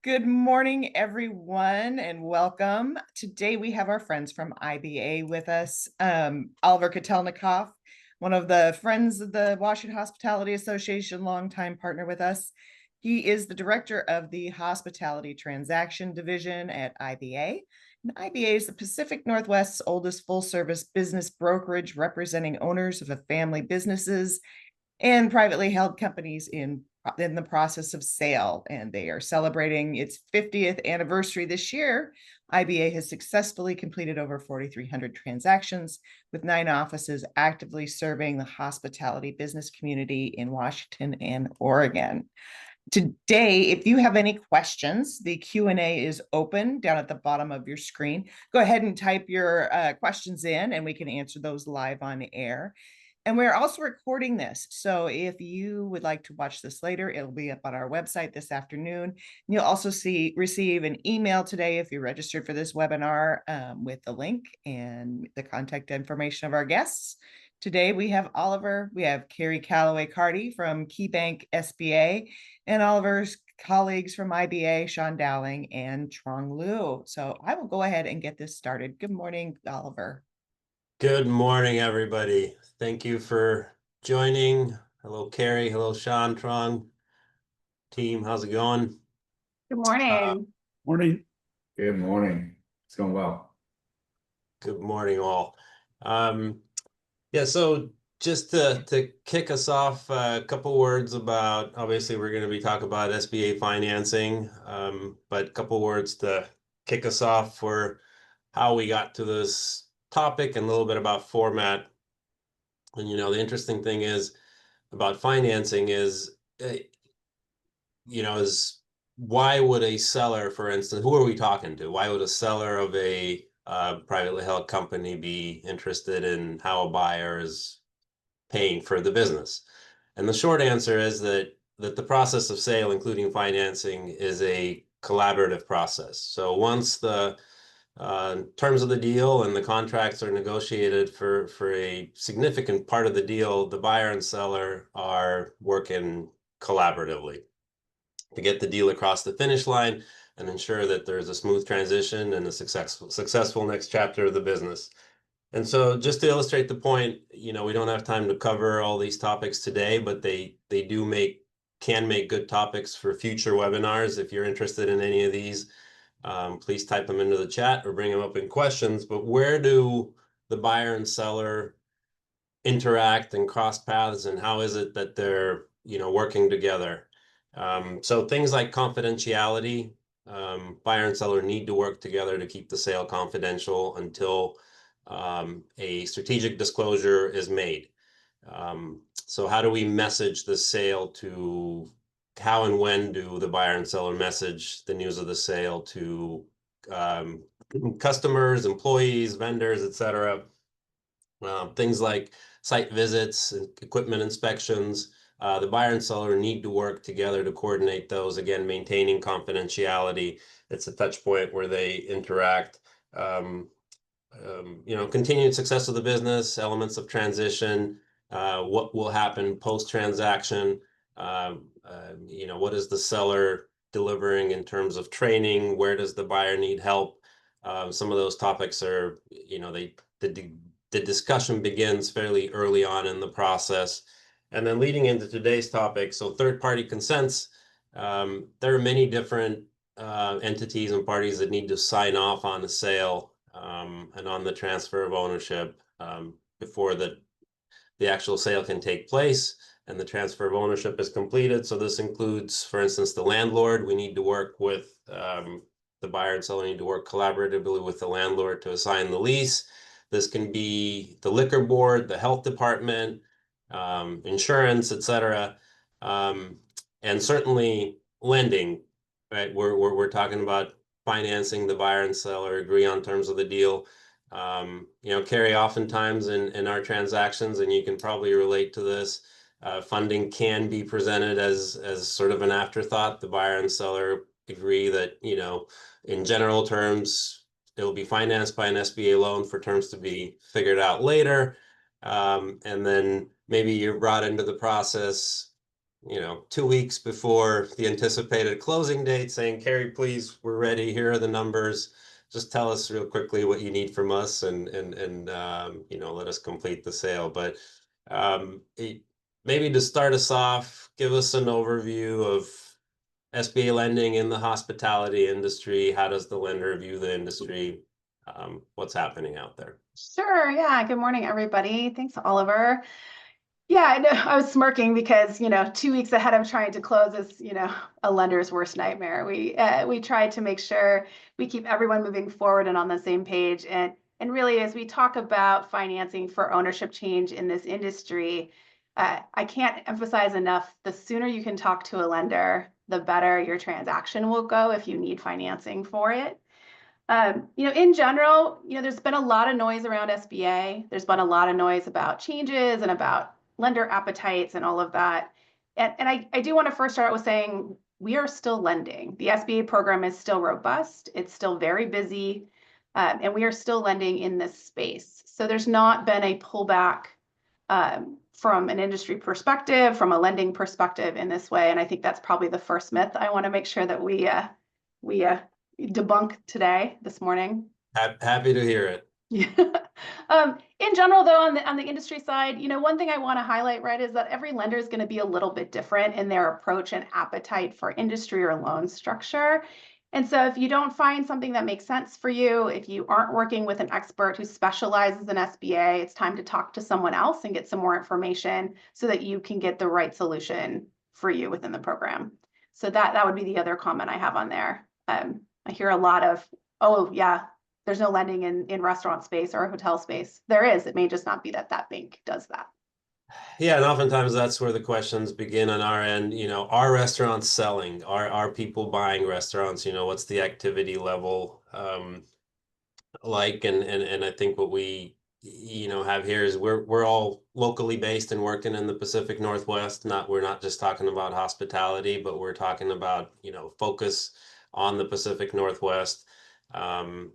Good morning, everyone, and welcome. Today we have our friends from IBA with us. Oliver Kotelnikoff, one of the friends of the Washington Hospitality Association, longtime partner with us. He is the director of the Hospitality Transaction Division at IBA. And IBA is the Pacific Northwest's oldest full-service business brokerage, representing owners of family businesses and privately held companies in the process of sale, and they are celebrating its 50th anniversary this year. IBA has successfully completed over 4,300 transactions, with 9 offices actively serving the hospitality business community in Washington and Oregon. Today, if you have any questions, the Q&A is open down at the bottom of your screen. Go ahead and type your questions in, and we can answer those live on air. And we're also recording this. So if you would like to watch this later, it'll be up on our website this afternoon. And you'll also receive an email today if you're registered for this webinar with the link and the contact information of our guests. Today we have Oliver, we have Carrie Calloway-Carty from KeyBank SBA, and Oliver's colleagues from IBA, Sean Dowling and Trong Liu. So I will go ahead and get this started. Good morning, Oliver. Good morning, everybody. Thank you for joining. Hello, Carrie. Hello, Sean, Trong. Team, how's it going? Good morning. Morning. Good morning. It's going well. Good morning, all. So just to kick us off, a couple words about, obviously, we're going to be talking about SBA financing, but a couple words to kick us off for how we got to this topic and a little bit about format. And the interesting thing is about financing is why would a seller, for instance, who are we talking to? Why would a seller of a privately held company be interested in how a buyer is paying for the business? And the short answer is that the process of sale, including financing, is a collaborative process. So once the terms of the deal and the contracts are negotiated for a significant part of the deal, the buyer and seller are working collaboratively to get the deal across the finish line and ensure that there's a smooth transition and a successful next chapter of the business. And so just to illustrate the point, we don't have time to cover all these topics today, but they can make good topics for future webinars. If you're interested in any of these, please type them into the chat or bring them up in questions. But where do the buyer and seller interact and cross paths, and how is it that they're working together? So things like confidentiality, buyer and seller need to work together to keep the sale confidential until a strategic disclosure is made. So how do we message the sale to how and when do the buyer and seller message the news of the sale to customers, employees, vendors, etc.? Things like site visits and equipment inspections. The buyer and seller need to work together to coordinate those, again, maintaining confidentiality. It's a touch point where they interact. Continued success of the business, elements of transition, what will happen post-transaction, what is the seller delivering in terms of training? Where does the buyer need help? Some of those topics are, the discussion begins fairly early on in the process. And then leading into today's topic, so third-party consents, there are many different entities and parties that need to sign off on the sale and on the transfer of ownership before the actual sale can take place and the transfer of ownership is completed. So this includes, for instance, the landlord. We need to work with the buyer and seller need to work collaboratively with the landlord to assign the lease. This can be the liquor board, the health department, insurance, etc. And certainly lending, right? We're talking about financing. The buyer and seller agree on terms of the deal. Carrie, oftentimes in our transactions, and you can probably relate to this, funding can be presented as sort of an afterthought. The buyer and seller agree that, in general terms, it'll be financed by an SBA loan for terms to be figured out later. And then maybe you're brought into the process 2 weeks before the anticipated closing date saying, Carrie, please, we're ready. Here are the numbers. Just tell us real quickly what you need from us and let us complete the sale. But maybe to start us off, give us an overview of SBA lending in the hospitality industry. How does the lender view the industry? What's happening out there? Sure. Yeah. Good morning, everybody. Thanks, Oliver. Yeah, I know I was smirking because, 2 weeks ahead of trying to close is, a lender's worst nightmare. We try to make sure we keep everyone moving forward and on the same page. And really, as we talk about financing for ownership change in this industry, I can't emphasize enough, the sooner you can talk to a lender, the better your transaction will go if you need financing for it. In general, there's been a lot of noise around SBA. There's been a lot of noise about changes and about lender appetites and all of that. And I do want to first start with saying we are still lending. The SBA program is still robust. It's still very busy. And we are still lending in this space. So there's not been a pullback from an industry perspective, from a lending perspective in this way. And I think that's probably the first myth I want to make sure that we debunk this morning. Happy to hear it. In general, though, on the industry side, one thing I want to highlight, right, is that every lender is going to be a little bit different in their approach and appetite for industry or loan structure. And so if you don't find something that makes sense for you, if you aren't working with an expert who specializes in SBA, it's time to talk to someone else and get some more information so that you can get the right solution for you within the program. So that would be the other comment I have on there. I hear a lot of, oh yeah, there's no lending in restaurant space or hotel space. There is. It may just not be that bank does that. Yeah, and oftentimes that's where the questions begin on our end. Are restaurants selling? Are people buying restaurants? What's the activity level like? And I think what we have here is we're all locally based and working in the Pacific Northwest. We're not just talking about hospitality, but we're talking about focus on the Pacific Northwest.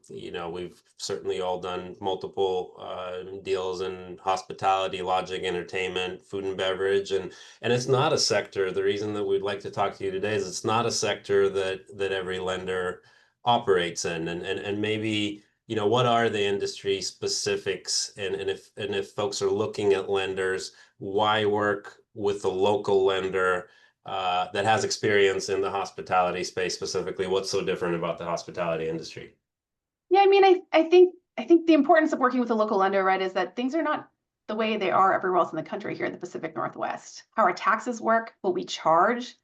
We've certainly all done multiple deals in hospitality, lodging, entertainment, food and beverage, and it's not a sector. The reason that we'd like to talk to you today is it's not a sector that every lender operates in, and maybe what are the industry specifics, and if folks are looking at lenders, why work with a local lender that has experience in the hospitality space specifically? What's so different about the hospitality industry? Yeah, I mean, I think the importance of working with a local lender, right, is that things are not the way they are everywhere else in the country here in the Pacific Northwest. How our taxes work, what we charge,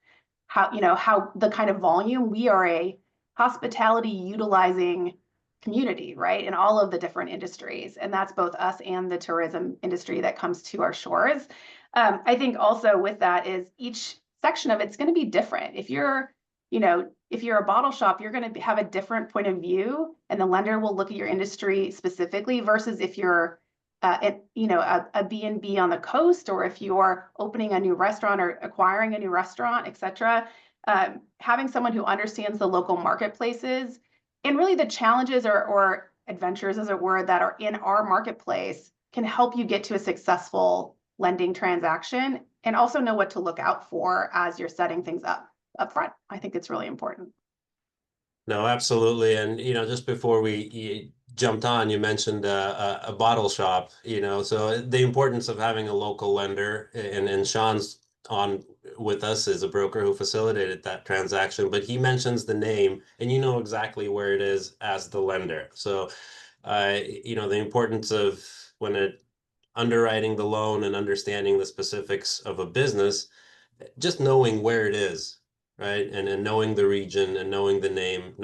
how the kind of volume. We are a hospitality utilizing community, right, in all of the different industries, and that's both us and the tourism industry that comes to our shores. I think also with that is each section of it's going to be different. If you're a bottle shop, you're going to have a different point of view, and the lender will look at your industry specifically versus if you're a B&B on the coast, or if you're opening a new restaurant or acquiring a new restaurant, et cetera. Having someone who understands the local marketplaces and really the challenges or adventures, as it were, that are in our marketplace can help you get to a successful lending transaction, and also know what to look out for as you're setting things up front. I think it's really important. No, absolutely. And, just before we jumped on, you mentioned a bottle shop, so the importance of having a local lender, and Sean's on with us as a broker who facilitated that transaction, but he mentions the name and you know exactly where it is as the lender. So, the importance of when underwriting the loan and understanding the specifics of a business, just knowing where it is, right? And knowing the region and knowing the name,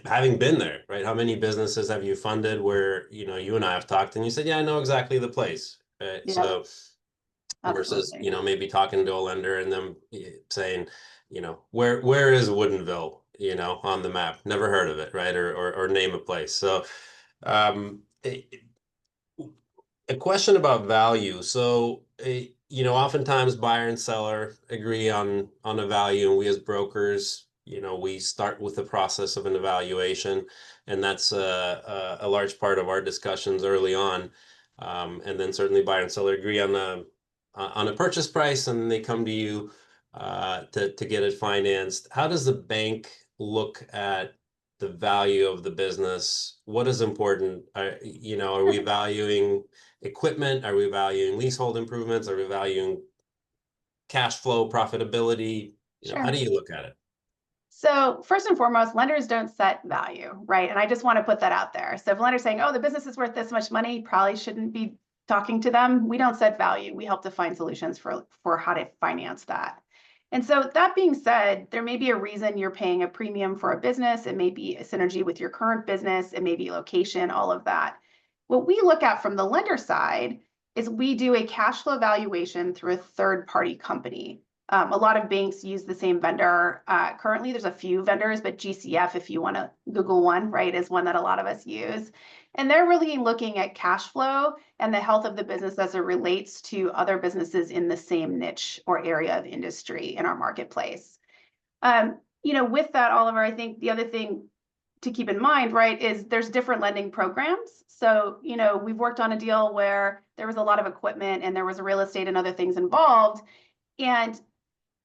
having been there, right? How many businesses have you funded where, you and I have talked and you said, yeah, I know exactly the place, right? Yeah. So versus, Absolutely. maybe talking to a lender and them saying, where is Woodinville, on the map? Never heard of it, right? Or name a place. So a question about value. So, oftentimes buyer and seller agree on a value, and we as brokers, we start with the process of an evaluation, and that's a large part of our discussions early on. And then certainly buyer and seller agree on a purchase price, and they come to you to get it financed. How does the bank look at the value of the business? What is important? Are we valuing equipment? Are we valuing leasehold improvements? Are we valuing cash flow, profitability? How do you look at it? So first and foremost, lenders don't set value, right? And I just want to put that out there. So if a lender's saying, oh, the business is worth this much money, probably shouldn't be talking to them. We don't set value. We help to find solutions for how to finance that. And so that being said, there may be a reason you're paying a premium for a business. It may be a synergy with your current business. It may be location, all of that. What we look at from the lender side is we do a cash flow valuation through a third-party company. A lot of banks use the same vendor. Currently, there's a few vendors, but GCF, if you want to Google one, right, is one that a lot of us use. And they're really looking at cash flow and the health of the business as it relates to other businesses in the same niche or area of industry in our marketplace. With that, Oliver, I think the other thing to keep in mind, right, is there's different lending programs. So, we've worked on a deal where there was a lot of equipment and there was real estate and other things involved. And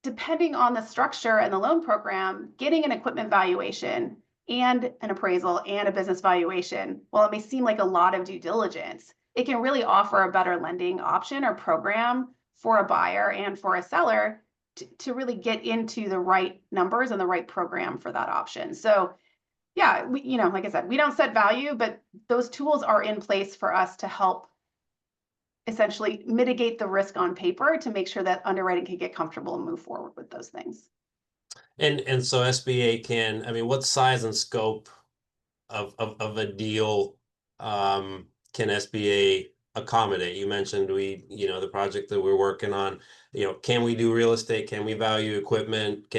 depending on the structure and the loan program, getting an equipment valuation and an appraisal and a business valuation, while it may seem like a lot of due diligence, it can really offer a better lending option or program for a buyer and for a seller to really get into the right numbers and the right program for that option. So yeah, like I said, we don't set value, but those tools are in place for us to help essentially mitigate the risk on paper to make sure that underwriting can get comfortable and move forward with those things. And so SBA what size and scope of a deal can SBA accommodate? You mentioned the project that we're working on, can we do real estate? Can we value equipment?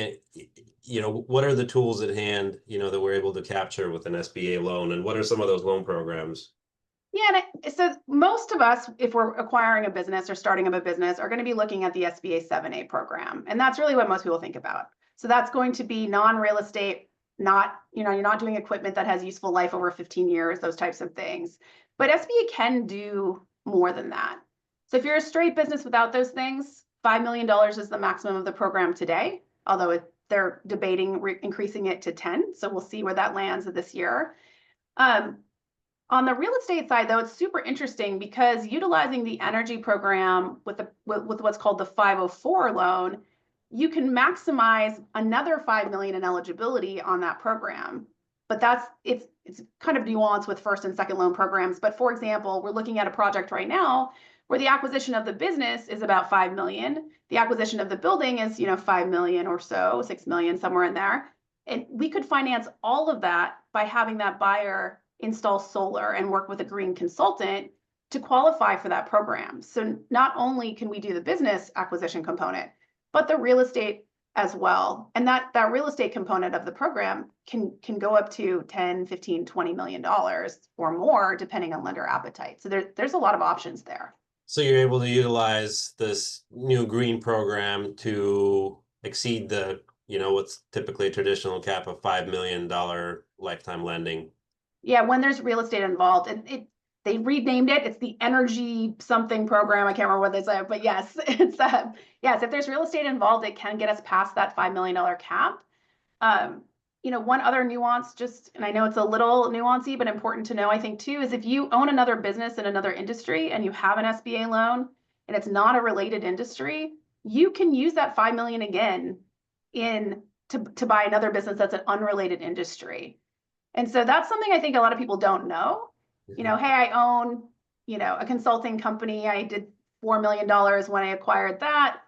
What are the tools at hand, that we're able to capture with an SBA loan? And what are some of those loan programs? Yeah, so most of us, if we're acquiring a business or starting up a business, are going to be looking at the SBA 7A program. And that's really what most people think about. So that's going to be non-real estate, you're not doing equipment that has useful life over 15 years, those types of things. But SBA can do more than that. So if you're a straight business without those things, $5 million is the maximum of the program today, although they're debating increasing it to 10. So we'll see where that lands this year. On the real estate side, though, it's super interesting because utilizing the energy program with what's called the 504 loan, you can maximize another $5 million in eligibility on that program. But it's kind of nuanced with first and second loan programs. But for example, we're looking at a project right now where the acquisition of the business is about $5 million. The acquisition of the building is, $5 million or so, $6 million, somewhere in there. And we could finance all of that by having that buyer install solar and work with a green consultant to qualify for that program. So not only can we do the business acquisition component, but the real estate as well. And that real estate component of the program can go up to 10, 15, $20 million or more, depending on lender appetite. So there's a lot of options there. So you're able to utilize this new green program to exceed the, what's typically a traditional cap of $5 million lifetime lending. Yeah, when there's real estate involved, and they renamed it. It's the energy something program. I can't remember what they said, but yes, it's yes. If there's real estate involved, it can get us past that $5 million cap. One other nuance, and I know it's a little nuancy, but important to know, I think too, is if you own another business in another industry and you have an SBA loan and it's not a related industry, you can use that $5 million again to buy another business that's an unrelated industry. And so that's something I think a lot of people don't know. Hey, I own, a consulting company. I did $4 million when I acquired that.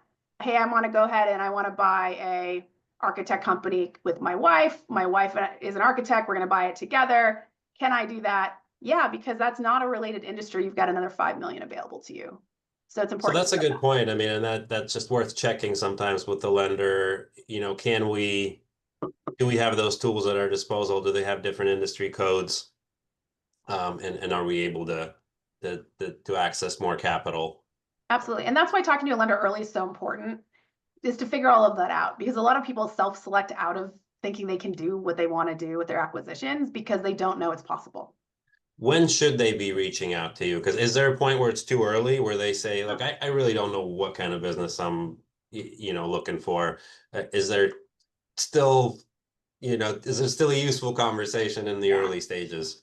Hey, I want to go ahead and I want to buy a architect company with my wife. My wife is an architect. We're going to buy it together. Can I do that? Yeah, because that's not a related industry. You've got another $5 million available to you. So it's important. So that's a good point. And that's just worth checking sometimes with the lender. Do we have those tools at our disposal? Do they have different industry codes? And are we able to access more capital? Absolutely. And that's why talking to a lender early is so important, is to figure all of that out, because a lot of people self-select out of thinking they can do what they want to do with their acquisitions because they don't know it's possible. When should they be reaching out to you? Because is there a point where it's too early, where they say, look, I really don't know what kind of business I'm looking for? Is there still, is there still a useful conversation in the early stages?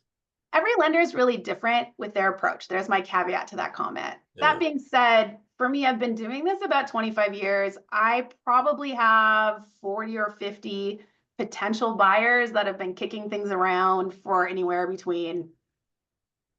Every lender is really different with their approach. There's my caveat to that comment. Yeah. That being said, for me, I've been doing this about 25 years. I probably have 40 or 50 potential buyers that have been kicking things around for anywhere between,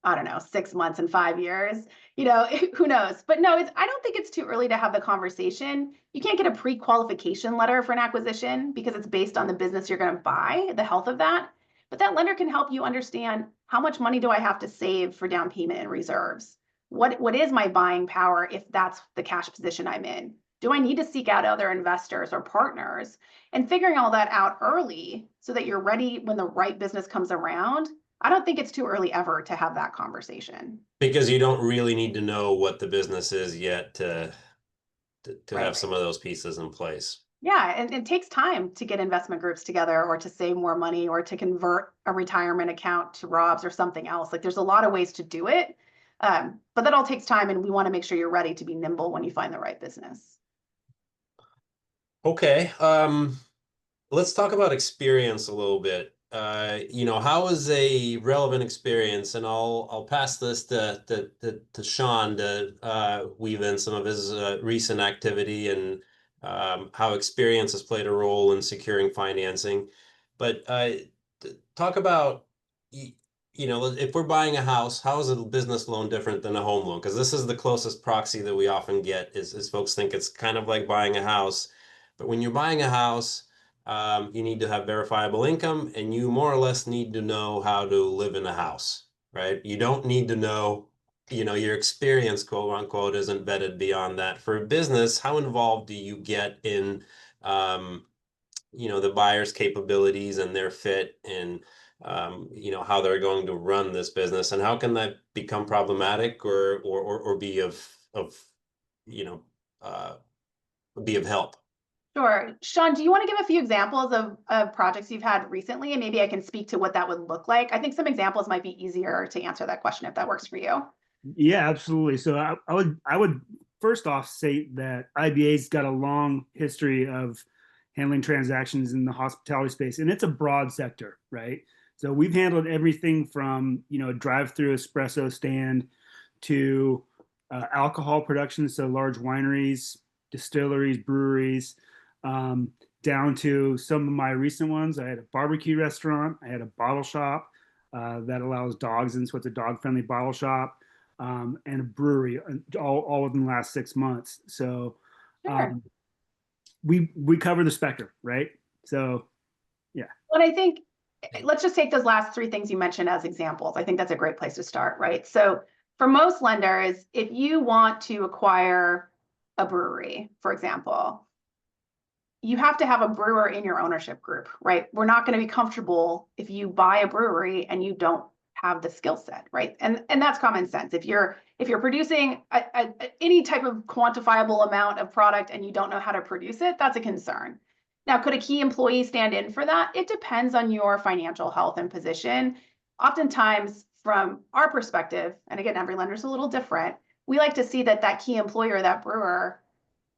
I don't know, 6 months and 5 years. Who knows? But no, I don't think it's too early to have the conversation. You can't get a pre-qualification letter for an acquisition because it's based on the business you're going to buy, the health of that. But that lender can help you understand, how much money do I have to save for down payment and reserves? What is my buying power if that's the cash position I'm in? Do I need to seek out other investors or partners? And figuring all that out early so that you're ready when the right business comes around. I don't think it's too early ever to have that conversation. Because you don't really need to know what the business is yet to Right. have some of those pieces in place. Yeah, and it takes time to get investment groups together or to save more money or to convert a retirement account to Rob's or something else. Like, there's a lot of ways to do it, but that all takes time, and we want to make sure you're ready to be nimble when you find the right business. Okay, let's talk about experience a little bit. How is a relevant experience? And I'll pass this to Sean to weave in some of his recent activity and how experience has played a role in securing financing. But talk about, if we're buying a house, how is a business loan different than a home loan? Because this is the closest proxy that we often get is folks think it's kind of like buying a house. But when you're buying a house, you need to have verifiable income, and you more or less need to know how to live in a house, right? You don't need to know, your experience, quote unquote, isn't vetted beyond that. For a business, how involved do you get in, the buyer's capabilities and their fit and, how they're going to run this business, and how can that become problematic or be of be of help? Sure. Sean, do you want to give a few examples of projects you've had recently? And maybe I can speak to what that would look like. I think some examples might be easier to answer that question if that works for you. Yeah, absolutely. So I would first off say that IBA's got a long history of handling transactions in the hospitality space, and it's a broad sector, right? So we've handled everything from, a drive-through espresso stand to alcohol production, so large wineries, distilleries, breweries, down to some of my recent ones. I had a barbecue restaurant. I had a bottle shop that allows dogs in, so it's a dog-friendly bottle shop, and a brewery, all within the last 6 months. So Sure. We cover the spectrum, right? So, yeah. Well, I think let's just take those last 3 things you mentioned as examples. I think that's a great place to start, right? So for most lenders, if you want to acquire a brewery, for example, you have to have a brewer in your ownership group, right? We're not going to be comfortable if you buy a brewery and you don't have the skill set, right? And that's common sense. If you're producing any type of quantifiable amount of product and you don't know how to produce it, that's a concern. Now, could a key employee stand in for that? It depends on your financial health and position. Oftentimes, from our perspective, and again, every lender is a little different, we like to see that key employer, that brewer,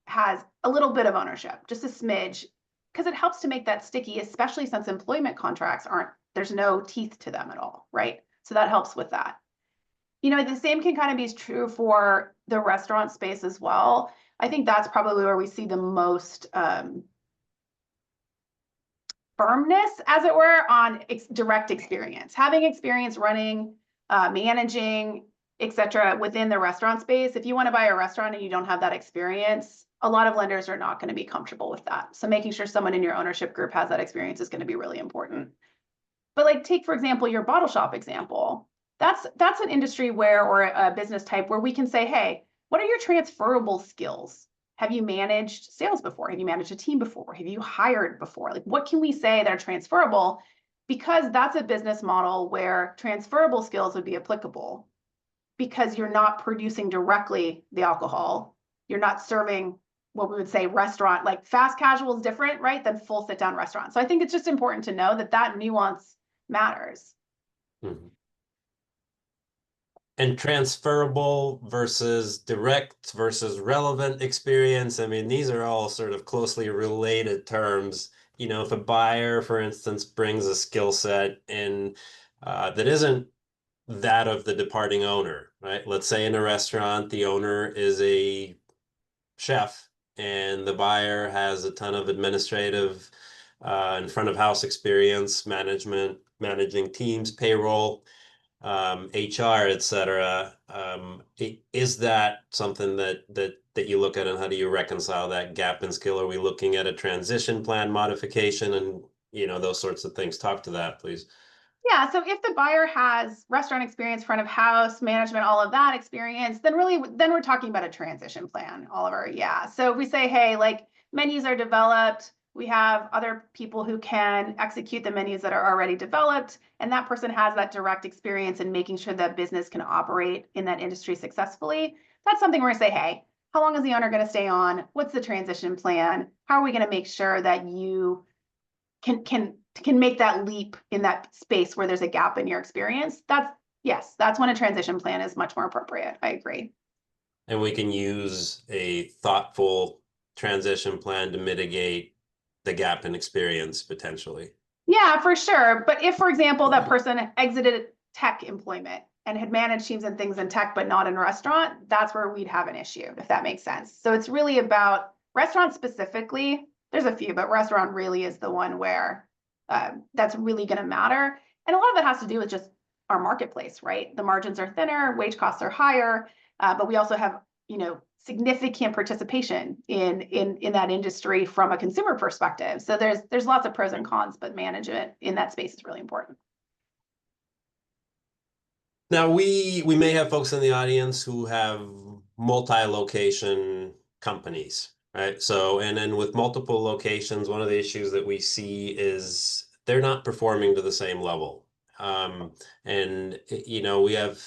has a little bit of ownership, just a smidge, because it helps to make that sticky, especially since employment contracts there's no teeth to them at all, right? So that helps with that. The same can kind of be true for the restaurant space as well. I think that's probably where we see the most firmness, as it were, on direct experience. Having experience running, managing, etc., within the restaurant space. If you want to buy a restaurant and you don't have that experience, a lot of lenders are not going to be comfortable with that. So making sure someone in your ownership group has that experience is going to be really important. But take, for example, your bottle shop example. That's an industry or a business type where we can say, hey, what are your transferable skills? Have you managed sales before? Have you managed a team before? Have you hired before? What can we say that are transferable? Because that's a business model where transferable skills would be applicable, because you're not producing directly the alcohol. You're not serving what we would say restaurant, like fast casual is different, right, than full sit down restaurant. So I think it's just important to know that nuance matters. Mm-hmm. And transferable versus direct versus relevant experience. I mean, these are all sort of closely related terms. You know, if a buyer, for instance, brings a skill set and that isn't that of the departing owner, right? Let's say in a restaurant, the owner is a chef and the buyer has a ton of administrative and front of house experience, management, managing teams, payroll, HR, et cetera. Is that something that you look at, and how do you reconcile that gap in skill? Are we looking at a transition plan modification and those sorts of things? Talk to that, please. Yeah, so if the buyer has restaurant experience, front of house, management, all of that experience, then we're talking about a transition plan, Oliver. Yeah. So if we say, hey, like menus are developed, we have other people who can execute the menus that are already developed, and that person has that direct experience in making sure that business can operate in that industry successfully. That's something where I say, hey, how long is the owner going to stay on? What's the transition plan? How are we going to make sure that you can make that leap in that space where there's a gap in your experience? That's when a transition plan is much more appropriate. I agree. And we can use a thoughtful transition plan to mitigate the gap in experience potentially. Yeah, for sure. But if, for example, that person exited tech employment and had managed teams and things in tech, but not in restaurant, that's where we'd have an issue, if that makes sense. So it's really about restaurant specifically. There's a few, but restaurant really is the one where that's really going to matter. And a lot of that has to do with just our marketplace, right? The margins are thinner, wage costs are higher, but we also have, significant participation in that industry from a consumer perspective. So there's lots of pros and cons, but management in that space is really important. Now we may have folks in the audience who have multi-location companies, right? So, and then with multiple locations, one of the issues that we see is they're not performing to the same level. And we have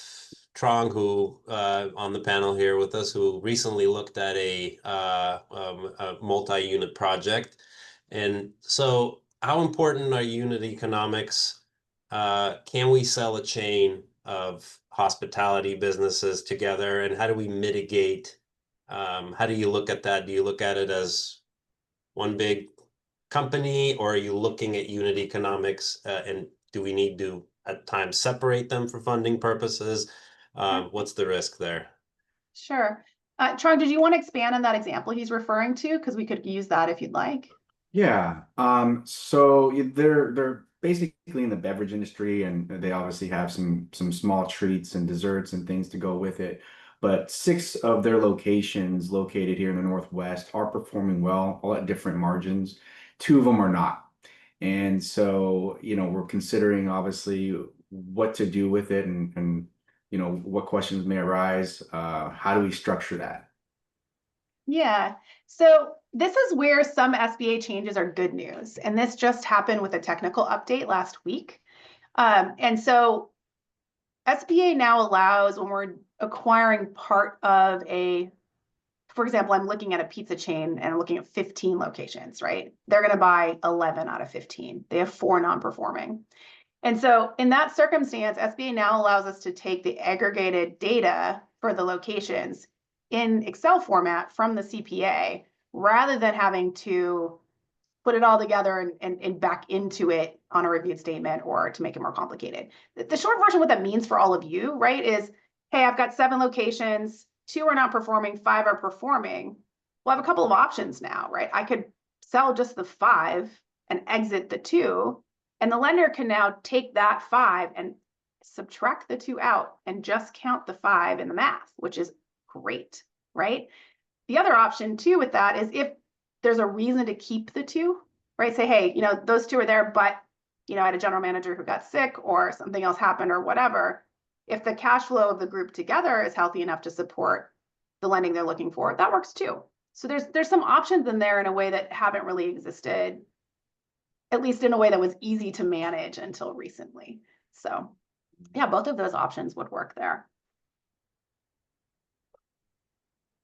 Trong, who on the panel here with us, who recently looked at a multi-unit project. And so how important are unit economics? Can we sell a chain of hospitality businesses together, and how do we mitigate? How do you look at that? Do you look at it as one big company, or are you looking at unit economics, and do we need to at times separate them for funding purposes? What's the risk there? Sure. Trong, did you want to expand on that example he's referring to? Because we could use that if you'd like. Yeah. So they're basically in the beverage industry, and they obviously have some small treats and desserts and things to go with it. But 6 of their locations located here in the Northwest are performing well, all at different margins. 2 of them are not. And so, we're considering obviously what to do with it, and what questions may arise. How do we structure that? Yeah. So this is where some SBA changes are good news. And this just happened with a technical update last week. And so SBA now allows, when we're acquiring part of for example, I'm looking at a pizza chain and I'm looking at 15 locations, right? They're going to buy 11 out of 15. They have 4 non-performing. And so in that circumstance, SBA now allows us to take the aggregated data for the locations in Excel format from the CPA, rather than having to put it all together and back into it on a reviewed statement, or to make it more complicated. The short version, what that means for all of you, right, is, hey, I've got 7 locations, 2 are not performing, 5 are performing. Well, I have a couple of options now, right? I could sell just the 5 and exit the 2, and the lender can now take that 5 and subtract the 2 out and just count the 5 in the math, which is great, right? The other option too with that is, if there's a reason to keep the 2, right? Say, hey, those 2 are there, but I had a general manager who got sick or something else happened or whatever. If the cash flow of the group together is healthy enough to support the lending they're looking for, that works too. So there's some options in there in a way that haven't really existed, at least in a way that was easy to manage until recently. So yeah, both of those options would work there.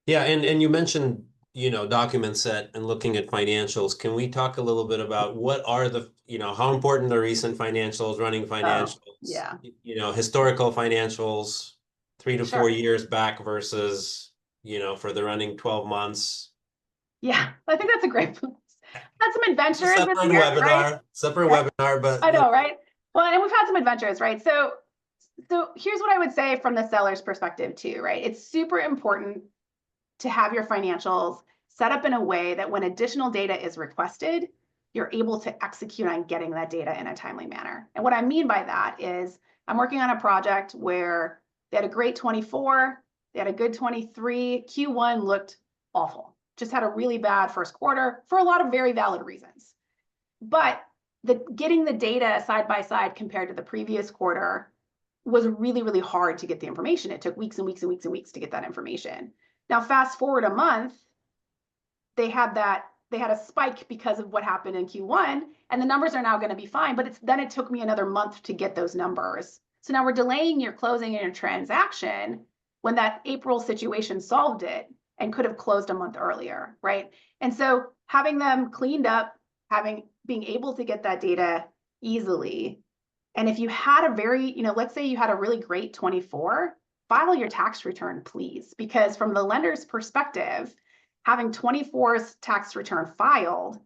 Yeah, and you mentioned, document set and looking at financials. Can we talk a little bit about what are the, how important are recent financials, running financials, yeah, historical financials, 3 to Sure. 4 years back versus, for the running 12 months. Yeah, I think that's a great point. Had some It's a adventures this separate year, webinar, right? separate Yeah. webinar, but I know, right? Well, and we've had some adventures, right? So here's what I would say from the seller's perspective too, right? It's super important to have your financials set up in a way that when additional data is requested, you're able to execute on getting that data in a timely manner. And what I mean by that is I'm working on a project where they had a great 24, they had a good 23, Q1 looked awful. Just had a really bad first quarter for a lot of very valid reasons. But getting the data side by side compared to the previous quarter was really, really hard to get the information. It took weeks and weeks and weeks and weeks to get that information. Now, fast forward a month, they had a spike because of what happened in Q1, and the numbers are now going to be fine, but then it took me another month to get those numbers. So now we're delaying your closing and your transaction when that April situation solved it and could have closed a month earlier, right? And so having them cleaned up, being able to get that data easily. And if you had a very, let's say you had a really great 24, file your tax return, please, because from the lender's perspective, having 24's tax return filed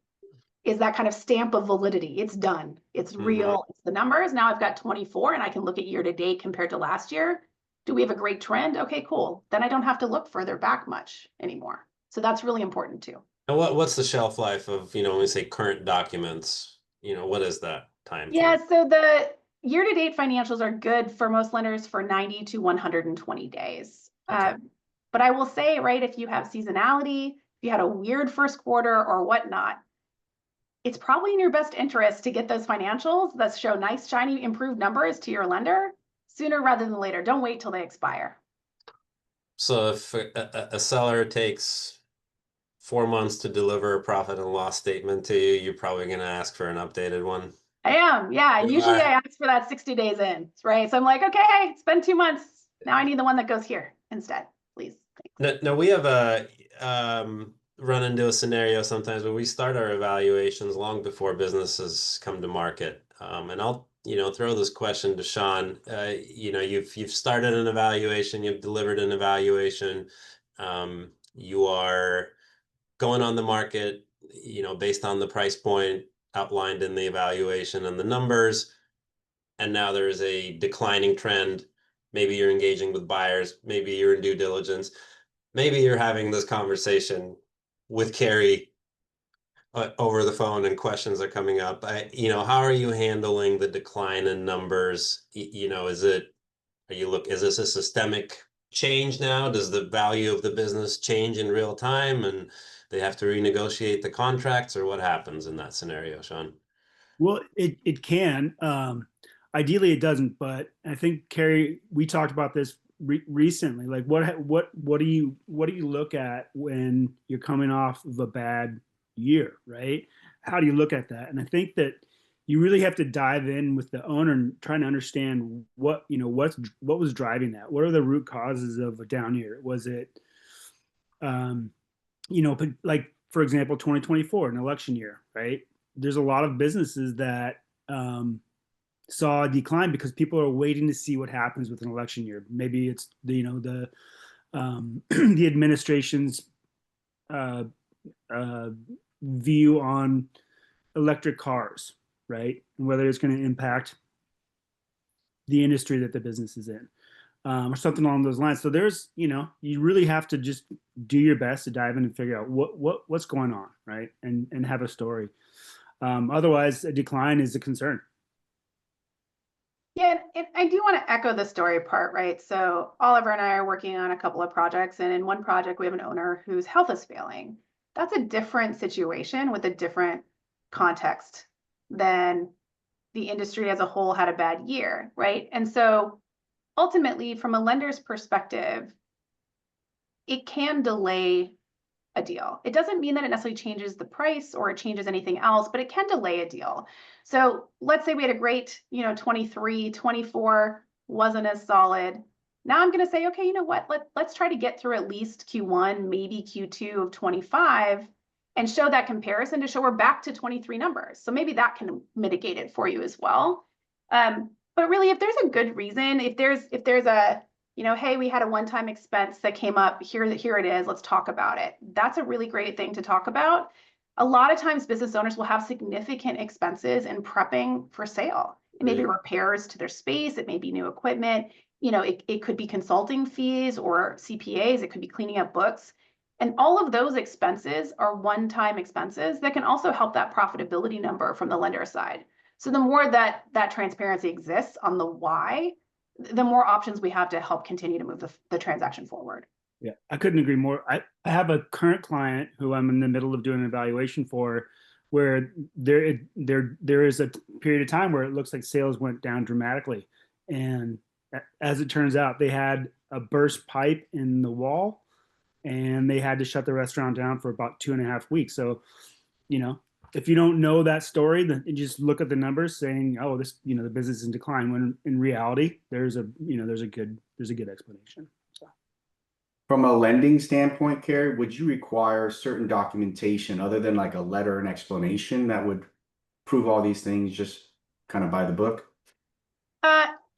is that kind of stamp of validity. It's done. It's real. It's the numbers. Now I've got 24 and I can look at year to date compared to last year. Do we have a great trend? Okay, cool. Then I don't have to look further back much anymore. So that's really important too. And what's the shelf life of, when we say current documents, what is that time? Yeah, so the year-to-date financials are good for most lenders for 90 to 120 days. Okay. But I will say, right, if you have seasonality, if you had a weird first quarter or whatnot, it's probably in your best interest to get those financials that show nice, shiny, improved numbers to your lender sooner rather than later. Don't wait till they expire. So if a seller takes 4 months to deliver a profit and loss statement to you, you're probably going to ask for an updated one. I am, yeah. And usually Right. I ask for that 60 days in, right? So I'm like, okay, hey, it's been 2 months. Now I need the one that goes here instead, please. No, we have run into a scenario sometimes where we start our evaluations long before businesses come to market. And I'll, throw this question to Sean. You've started an evaluation, you've delivered an evaluation, you are going on the market, based on the price point outlined in the evaluation and the numbers, and now there's a declining trend. Maybe you're engaging with buyers, maybe you're in due diligence, maybe you're having this conversation with Carrie over the phone and questions are coming up. How are you handling the decline in numbers? Is this a systemic change now? Does the value of the business change in real time and they have to renegotiate the contracts, or what happens in that scenario, Sean? Well, it can. Ideally, it doesn't. But I think, Carrie, we talked about this recently. Like, what do you look at when you're coming off of a bad year, right? How do you look at that? And I think that you really have to dive in with the owner and trying to understand what was driving that. What are the root causes of a down year? Was it, like, for example, 2024, an election year, right? There's a lot of businesses that saw a decline because people are waiting to see what happens with an election year. Maybe it's the the administration's view on electric cars, right? And whether it's going to impact the industry that the business is in, or something along those lines. So there's, you really have to just do your best to dive in and figure out what's going on, right? And have a story. Otherwise, a decline is a concern. Yeah, and I do want to echo the story part, right? So Oliver and I are working on a couple of projects, and in one project, we have an owner whose health is failing. That's a different situation with a different context than the industry as a whole had a bad year, right? And so ultimately, from a lender's perspective, it can delay a deal. It doesn't mean that it necessarily changes the price or it changes anything else, but it can delay a deal. So let's say we had a great, 23, 24 wasn't as solid. Now I'm going to say, okay, you know what? Let's try to get through at least Q1, maybe Q2 of 25 and show that comparison to show we're back to 23 numbers. So maybe that can mitigate it for you as well. But really, if there's a good reason, if there's a you know, hey, we had a one-time expense that came up, here it is, let's talk about it. That's a really great thing to talk about. A lot of times business owners will have significant expenses in prepping for sale. It may be repairs to their space, it may be new equipment, you know, it could be consulting fees or CPAs, it could be cleaning up books. And all of those expenses are one-time expenses that can also help that profitability number from the lender side. So the more that transparency exists on the why, the more options we have to help continue to move the transaction forward. Yeah, I couldn't agree more. I have a current client who I'm in the middle of doing an evaluation for, where there is a period of time where it looks like sales went down dramatically, and as it turns out, they had a burst pipe in the wall, and they had to shut the restaurant down for about 2.5 weeks. So, you know, if you don't know that story, then you just look at the numbers saying, oh, this, you know, the business is in decline, when in reality, there's a good explanation. So. From a lending standpoint, Carrie, would you require certain documentation other than like a letter and explanation that would prove all these things just kind of by the book?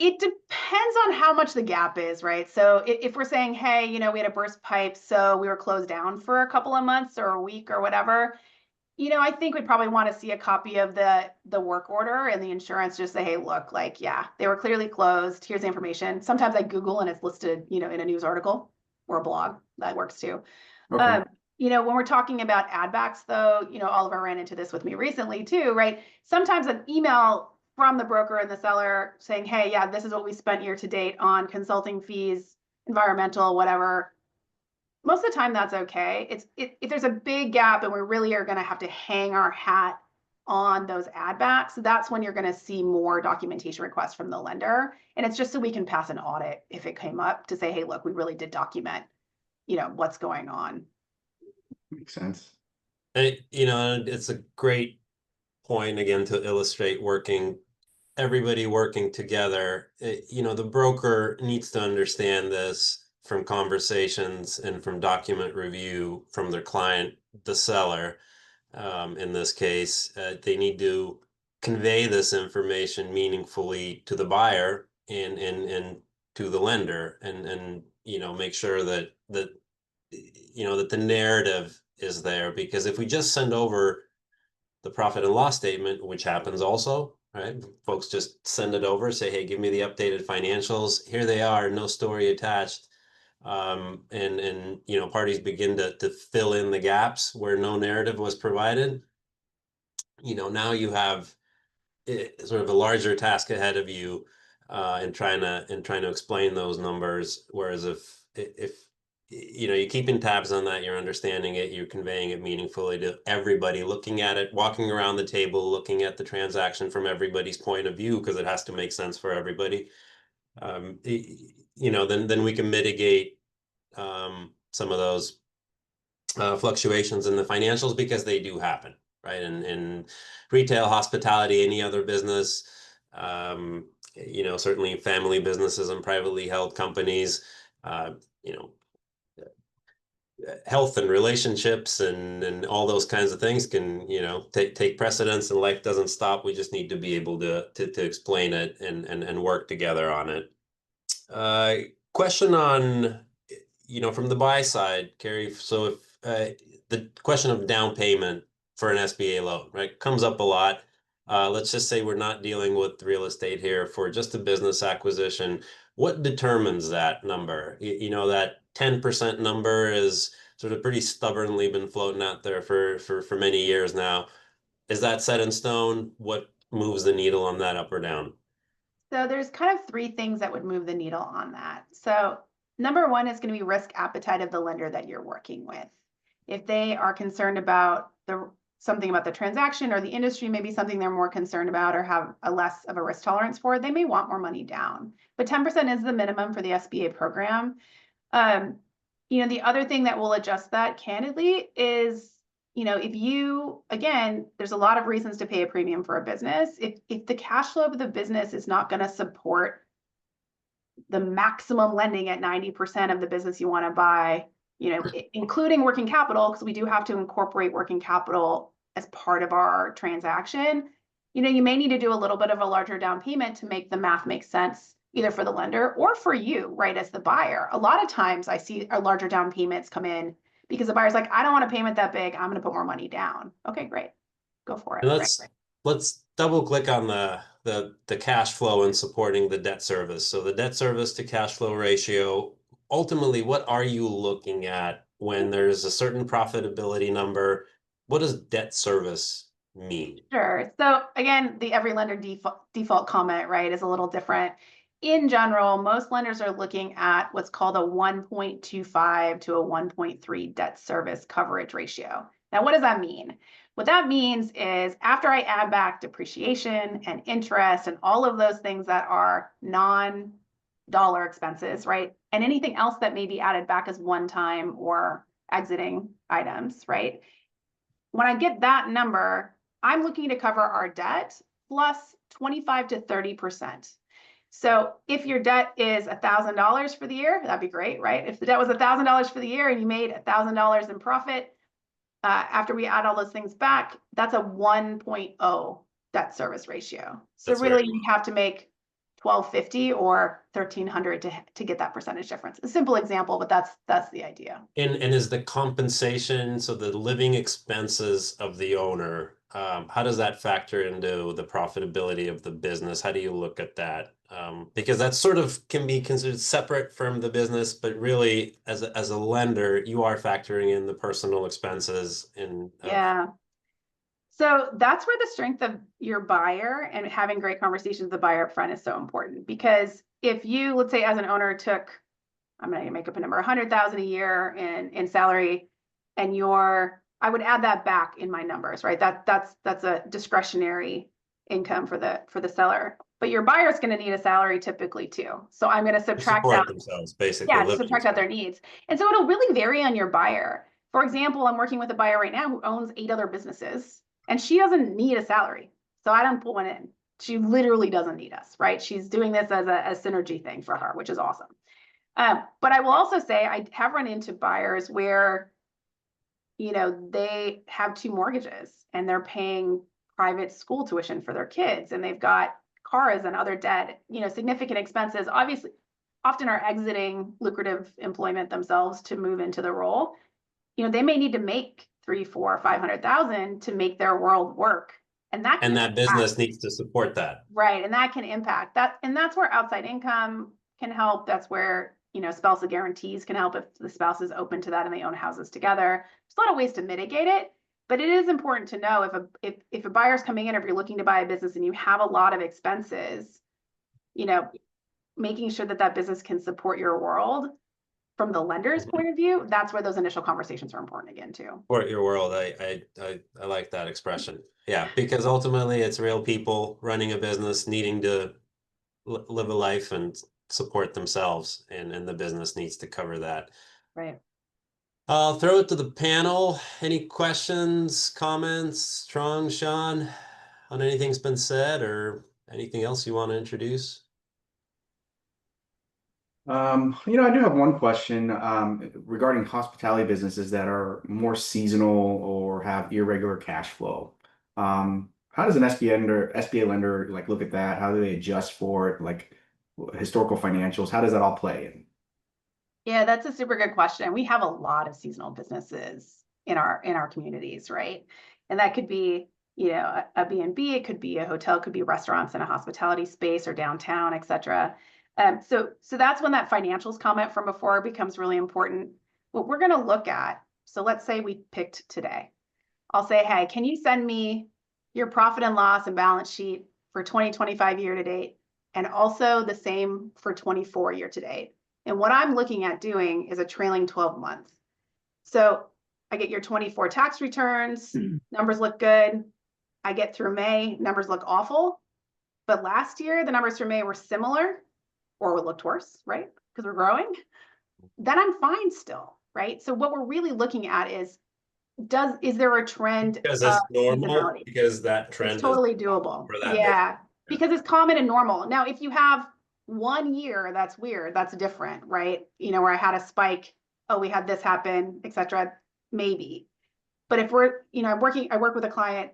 It depends on how much the gap is, right? So if we're saying, hey, you know, we had a burst pipe, so we were closed down for a couple of months or a week or whatever, you know, I think we'd probably want to see a copy of the work order, and the insurance just say, hey, look, like, yeah, they were clearly closed. Here's the information. Sometimes I Google and it's listed, you know, in a news article or a blog. That works too. Okay. You know, when we're talking about ad backs, though, you know, Oliver ran into this with me recently too, right? Sometimes an email from the broker and the seller saying, hey, yeah, this is what we spent year to date on consulting fees, environmental, whatever. Most of the time that's okay. If there's a big gap and we really are going to have to hang our hat on those ad backs, that's when you're going to see more documentation requests from the lender. And it's just so we can pass an audit if it came up to say, hey, look, we really did document, you know, what's going on. Makes sense. You know, it's a great point again to illustrate everybody working together. You know, the broker needs to understand this from conversations and from document review from their client, the seller. In this case, they need to convey this information meaningfully to the buyer and to the lender, and you know, make sure that you know, that the narrative is there. Because if we just send over the profit and loss statement, which happens also, right? Folks just send it over, say, hey, give me the updated financials. Here they are, no story attached. And you know, parties begin to fill in the gaps where no narrative was provided. You know, now you have sort of a larger task ahead of you in trying to explain those numbers. Whereas if you know, you're keeping tabs on that, you're understanding it, you're conveying it meaningfully to everybody, looking at it, walking around the table, looking at the transaction from everybody's point of view, because it has to make sense for everybody. You know, then we can mitigate some of those fluctuations in the financials, because they do happen, right? In retail, hospitality, any other business, you know, certainly family businesses and privately held companies, you know, health and relationships and all those kinds of things can, you know, take precedence, and life doesn't stop. We just need to be able to explain it and work together on it. Question on, you know, from the buy side, Carrie. So if the question of down payment for an SBA loan, right, comes up a lot. Let's just say we're not dealing with real estate here, for just a business acquisition. What determines that number? You know, that 10% number is sort of pretty stubbornly been floating out there for many years now. Is that set in stone? What moves the needle on that, up or down? So there's kind of three things that would move the needle on that. So number one is going to be risk appetite of the lender that you're working with. If they are concerned about something about the transaction or the industry, maybe something they're more concerned about or have a less of a risk tolerance for, they may want more money down. But 10% is the minimum for the SBA program. You know, the other thing that will adjust that candidly is, you know, if you, again, there's a lot of reasons to pay a premium for a business. If the cash flow of the business is not going to support the maximum lending at 90% of the business you want to buy, you know, including working capital, because we do have to incorporate working capital as part of our transaction, you know, you may need to do a little bit of a larger down payment to make the math make sense either for the lender or for you, right, as the buyer. A lot of times I see our larger down payments come in because the buyer's like, I don't want a payment that big. I'm going to put more money down. Okay, great. Go for it. And Right? let's double click on the cash flow and supporting the debt service. So the debt service to cash flow ratio, ultimately, what are you looking at when there's a certain profitability number? What does debt service mean? Sure. So again, the every lender default comment, right, is a little different. In general, most lenders are looking at what's called a 1.25 to a 1.3 debt service coverage ratio. Now, what does that mean? What that means is after I add back depreciation and interest and all of those things that are non-dollar expenses, right, and anything else that may be added back as one-time or exiting items, right? When I get that number, I'm looking to cover our debt plus 25 to 30%. So if your debt is $1,000 for the year, that'd be great, right? If the debt was $1,000 for the year and you made $1,000 in profit, after we add all those things back, that's a 1.0 debt service ratio. So That's really very you have to make 1,250 or 1,300 to get that percentage difference. A simple example, but that's the idea. And is the compensation, so the living expenses of the owner, how does that factor into the profitability of the business? How do you look at that? Because that sort of can be considered separate from the business, but really as a lender, you are factoring in the personal expenses and Yeah. So that's where the strength of your buyer and having great conversations with the buyer up front is so important. Because if you, let's say as an owner took, I'm going to make up a number, 100,000 a year in salary, and I would add that back in my numbers, right? That's a discretionary income for the seller. But your buyer's going to need a salary typically too. So I'm going to subtract support out themselves, basically. yeah, to subtract out their needs. And so it'll really vary on your buyer. For example, I'm working with a buyer right now who owns 8 other businesses, and she doesn't need a salary. So I don't put one in. She literally doesn't need us, right? She's doing this as a synergy thing for her, which is awesome. But I will also say I have run into buyers where, they have 2 mortgages and they're paying private school tuition for their kids, and they've got cars and other debt, significant expenses, obviously often are exiting lucrative employment themselves to move into the role. They may need to make 3, 4, 500,000 to make their world work. And that business needs to support that. Right. And that can impact that. And that's where outside income can help. That's where, spousal guarantees can help if the spouse is open to that and they own houses together. There's a lot of ways to mitigate it. But it is important to know if a buyer's coming in, or if you're looking to buy a business and you have a lot of expenses, making sure that business can support your world from the lender's point of view, that's where those initial conversations are important again too. Support your world. I like that expression. Yeah, because ultimately it's real people running a business, needing to live a life and support themselves, and the business needs to cover that. Right. I'll throw it to the panel. Any questions, comments, Strong, Sean, on anything's been said, or anything else you want to introduce? I do have one question regarding hospitality businesses that are more seasonal or have irregular cash flow. How does an SBA lender like look at that? How do they adjust for it? Like historical financials, how does that all play in? Yeah, that's a super good question. We have a lot of seasonal businesses in our communities, right? And that could be, a B&B, it could be a hotel, it could be restaurants in a hospitality space or downtown, et cetera. So that's when that financials comment from before becomes really important. What we're going to look at, so let's say we picked today. I'll say, hey, can you send me your profit and loss and balance sheet for 2025 year to date, and also the same for 24 year to date. And what I'm looking at doing is a trailing 12 months. So I get your 24 tax returns, numbers look good. I get through May, numbers look awful. But last year, the numbers for May were similar or looked worse, right? Because we're growing. Then I'm fine still, right? So what we're really looking at is there a trend? Because it's normal, because that trend is totally doable. Yeah, yeah, because it's common and normal. Now, if you have 1 year, that's weird. That's different, right? Where I had a spike, oh, we had this happen, etc. Maybe. But if we're, I work with a client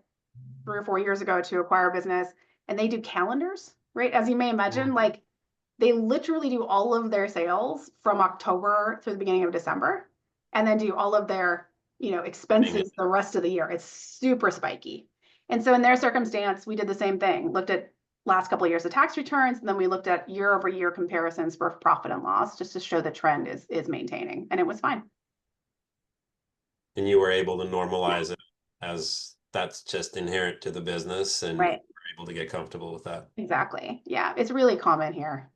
3 or 4 years ago to acquire a business, and they do calendars, right? As you may imagine, like they literally do all of their sales from October through the beginning of December, and then do all of their, expenses the rest of the year. It's super spiky. And so in their circumstance, we did the same thing, looked at last couple of years of tax returns, and then we looked at year-over-year comparisons for profit and loss, just to show the trend is maintaining, and it was fine. And you were able to normalize it, as that's just inherent to the business, and Right. you're able to get comfortable with that. Exactly. Yeah, it's really common here.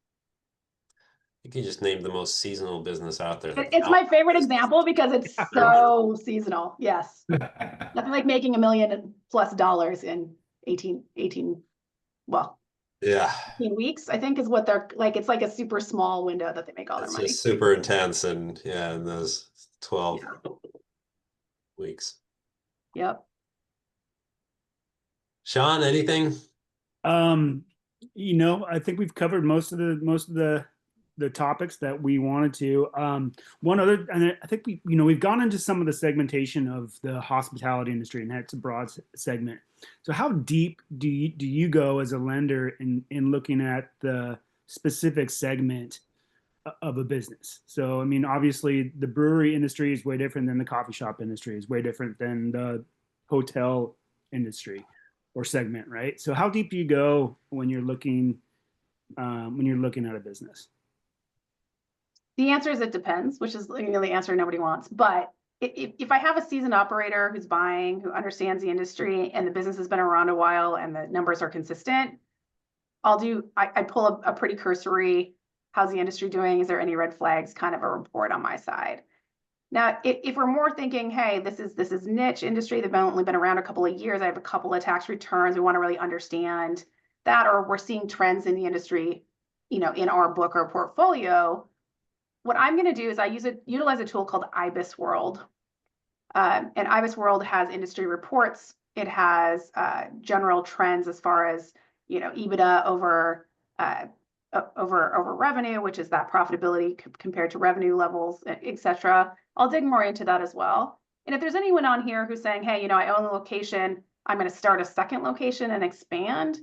You can just name the most seasonal business out there. It's my favorite example because it's so seasonal. Yes. Nothing like making $1 million+ in 18, well, Yeah. 18 weeks, I think is what they're like. It's like a super small window that they make all their It's money. just super intense, and in those 12 weeks. Yep. Sean, anything? I think we've covered most of the topics that we wanted to. One other, and I think we've gone into some of the segmentation of the hospitality industry, and that's a broad segment. So how deep do you go as a lender in looking at the specific segment of a business? So, I mean, obviously the brewery industry is way different than the coffee shop industry, is way different than the hotel industry or segment, right? So how deep do you go when you're looking at a business? The answer is it depends, which is the answer nobody wants. But if I have a seasoned operator who's buying, who understands the industry, and the business has been around a while and the numbers are consistent, I pull a pretty cursory, how's the industry doing? Is there any red flags? Kind of a report on my side. Now, if we're more thinking, hey, this is niche industry, they've only been around a couple of years, I have a couple of tax returns, we want to really understand that, or we're seeing trends in the industry, in our book or portfolio, what I'm going to do is I utilize a tool called IBIS World. And IBIS World has industry reports. It has general trends as far as, EBITDA over revenue, which is that profitability compared to revenue levels, et cetera. I'll dig more into that as well. And if there's anyone on here who's saying, hey, I own a location, I'm going to start a second location and expand,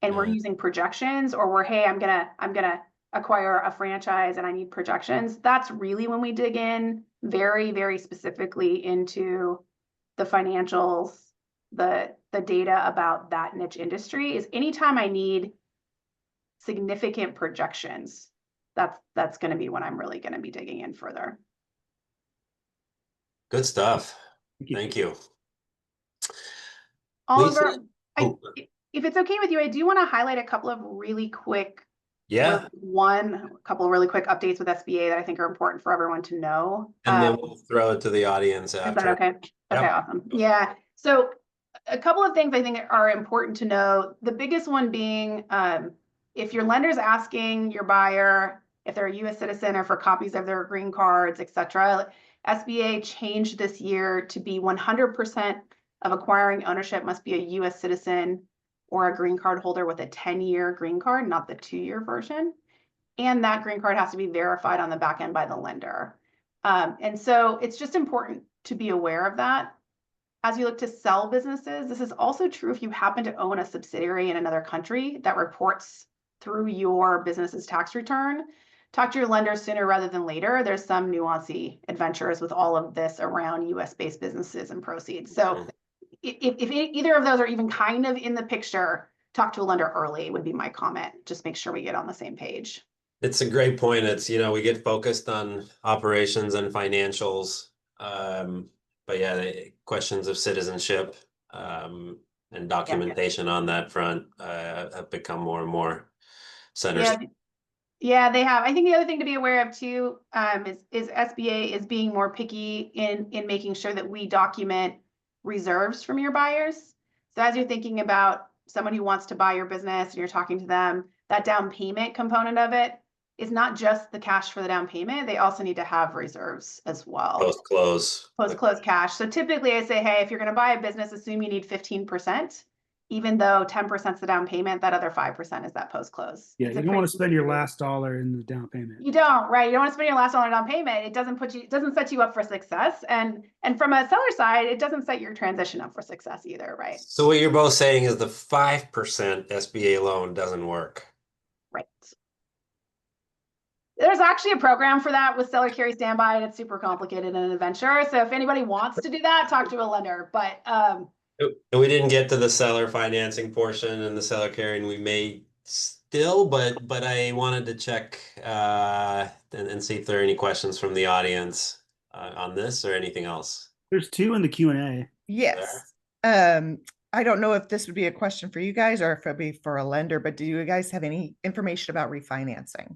and we're using projections, or hey, I'm gonna acquire a franchise and I need projections, that's really when we dig in very, very specifically into the financials, the data about that niche industry. Is anytime I need significant projections, that's going to be when I'm really going to be digging in further. Good stuff. Thank you. Oliver, if it's okay with you, I do want to highlight a couple of really quick, couple of really quick updates with SBA that I think are important for everyone to know. And then we'll throw it to the audience after. Is that okay? Okay, Yep. awesome. Yeah. So a couple of things I think are important to know. The biggest one being, if your lender's asking your buyer if they're a U.S. citizen or for copies of their green cards, et cetera, SBA changed this year to be 100% of acquiring ownership must be a U.S. citizen or a green card holder with a 10-year green card, not the 2-year version. And that green card has to be verified on the back end by the lender. And so it's just important to be aware of that. As you look to sell businesses, this is also true if you happen to own a subsidiary in another country that reports through your business's tax return. Talk to your lender sooner rather than later. There's some nuancy adventures with all of this around US-based businesses and proceeds. So if either of those are even kind of in the picture, talk to a lender early would be my comment. Just make sure we get on the same page. It's a great point. It's, we get focused on operations and financials. But the questions of citizenship and documentation on that front have become more and more center. Yeah, they have. I think the other thing to be aware of too is SBA is being more picky in making sure that we document reserves from your buyers. So as you're thinking about someone who wants to buy your business and you're talking to them, that down payment component of it is not just the cash for the down payment. They also need to have reserves as well. Post-close cash. So typically I say, hey, if you're going to buy a business, assume you need 15%, even though 10% is the down payment, that other 5% is that post-close. Yeah, you don't want to spend your last dollar in the down payment. You don't, right? You don't want to spend your last dollar down payment. It doesn't set you up for success. And from a seller side, it doesn't set your transition up for success either, right? So what you're both saying is the 5% SBA loan doesn't work. Right. There's actually a program for that with seller carry standby, and it's super complicated and an adventure. So if anybody wants to do that, talk to a lender. But And we didn't get to the seller financing portion and the seller carrying. We may still, but I wanted to check and see if there are any questions from the audience on this or anything else. There's 2 in the Q&A. Yes. I don't know if this would be a question for you guys or if it'd be for a lender, but do you guys have any information about refinancing?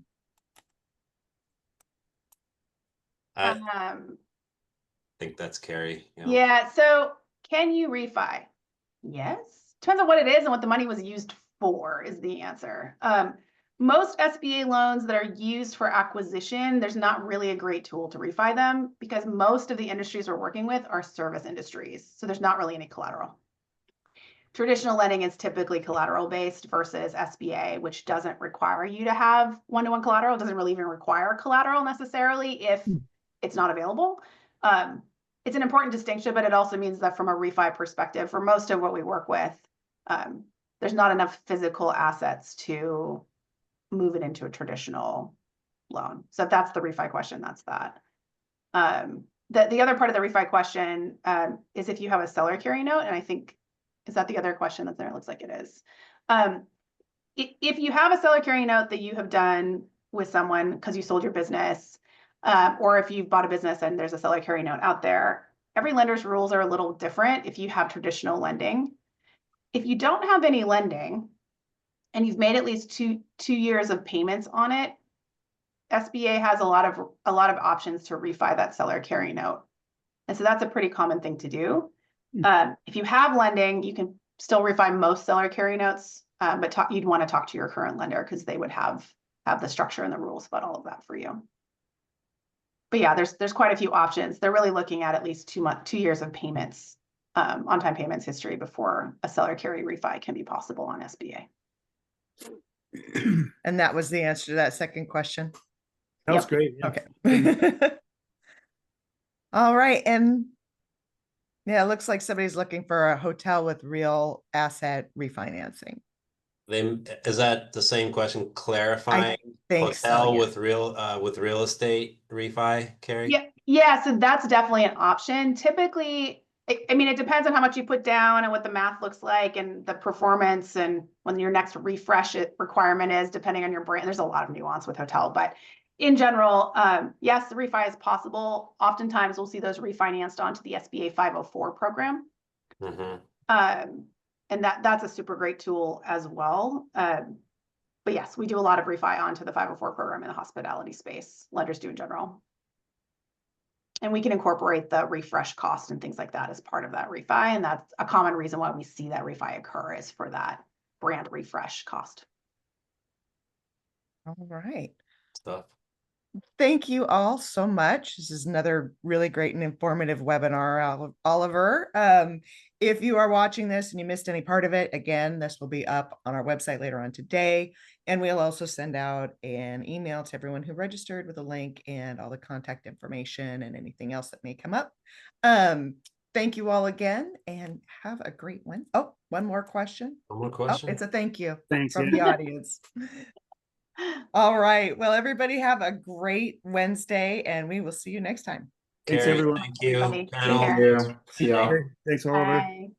I think that's Carrie. yeah, so can you refi? Yes. Depends on what it is and what the money was used for is the answer. Most SBA loans that are used for acquisition, there's not really a great tool to refi them because most of the industries we're working with are service industries. So there's not really any collateral. Traditional lending is typically collateral based versus SBA, which doesn't require you to have one-to-one collateral. It doesn't really even require collateral necessarily if it's not available. It's an important distinction, but it also means that from a refi perspective, for most of what we work with, there's not enough physical assets to move it into a traditional loan. So if that's the refi question, that's that. The other part of the refi question is if you have a seller carry note, and I think, is that the other question that's there? It looks like it is. If you have a seller carry note that you have done with someone because you sold your business, or if you've bought a business and there's a seller carry note out there, every lender's rules are a little different if you have traditional lending. If you don't have any lending and you've made at least two years of payments on it, SBA has a lot of options to refi that seller carry note. And so that's a pretty common thing to do. If you have lending, you can still refi most seller carry notes, but you'd want to talk to your current lender because they would have the structure and the rules about all of that for you. But yeah, there's quite a few options. They're really looking at least 2 years of payments, on-time payments history before a seller carry refi can be possible on SBA. And that was the answer to that second question. That was great. Yeah. Okay. All right. And yeah, it looks like somebody's looking for a hotel with real asset refinancing. Is that the same question clarifying Thanks. hotel Yeah. with real estate refi, Carrie? Yeah, so that's definitely an option. Typically, I mean, it depends on how much you put down and what the math looks like and the performance and when your next refresh requirement is, depending on your brand. There's a lot of nuance with hotel, but in general, yes, the refi is possible. Oftentimes we'll see those refinanced onto the SBA 504 program. And that's a super great tool as well. But yes, we do a lot of refi onto the 504 program in the hospitality space. Lenders do in general. And we can incorporate the refresh cost and things like that as part of that refi. And that's a common reason why we see that refi occur is for that brand refresh cost. All right. Stuff. Thank you all so much. This is another really great and informative webinar, Oliver. If you are watching this and you missed any part of it, again, this will be up on our website later on today. And we'll also send out an email to everyone who registered with a link and all the contact information and anything else that may come up. Thank you all again and have a great one. Oh, one more question. One more question. Oh, it's a thank you. Thanks, from the audience. All right. Well, everybody have a great Wednesday and we will see you next time. Thanks, Carrie, everyone. thank you. Bye. Panel. Take care. Yeah. See y'all. Thanks, Oliver. Bye.